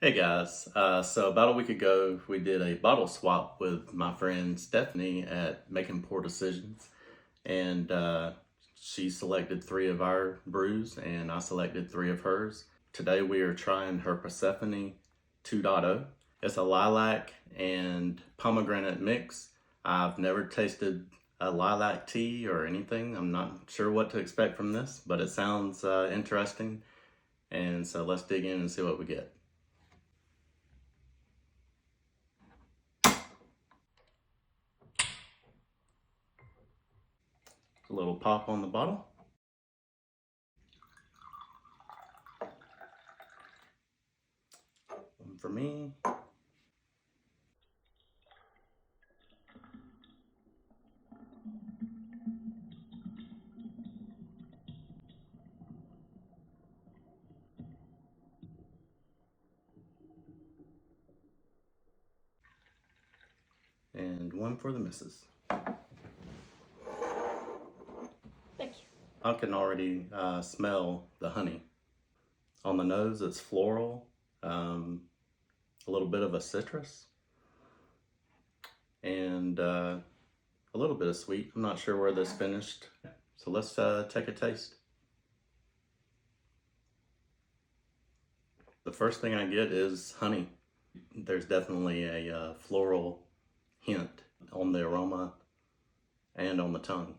Hey guys, so about a week ago we did a bottle swap with my friend Stephanie at Making Poor Decisions, and she selected three of our brews and I selected three of hers. Today we are trying her Persephone 2.0. It's a lilac and pomegranate mix. I've never tasted a lilac tea or anything. I'm not sure what to expect from this, but it sounds interesting, and so let's dig in and see what we get. A little pop on the bottle. One for me. And one for the missus. Thank you. I can already smell the honey. On the nose, it's floral, a little bit of a citrus, and a little bit of sweet. I'm not sure where this finished, so let's take a taste. The first thing I get is honey. There's definitely a floral hint on the aroma and on the tongue.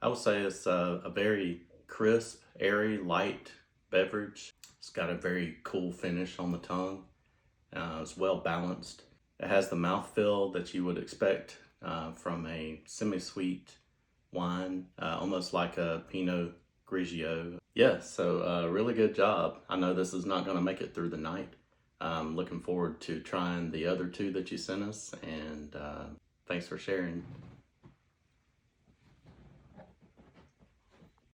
I would say it's a very crisp, airy, light beverage. It's got a very cool finish on the tongue. It's well balanced. It has the mouthfeel that you would expect from a semi-sweet wine, almost like a Pinot Grigio. Yeah, so really good job. I know this is not going to make it through the night. I'm looking forward to trying the other two that you sent us, and thanks for sharing.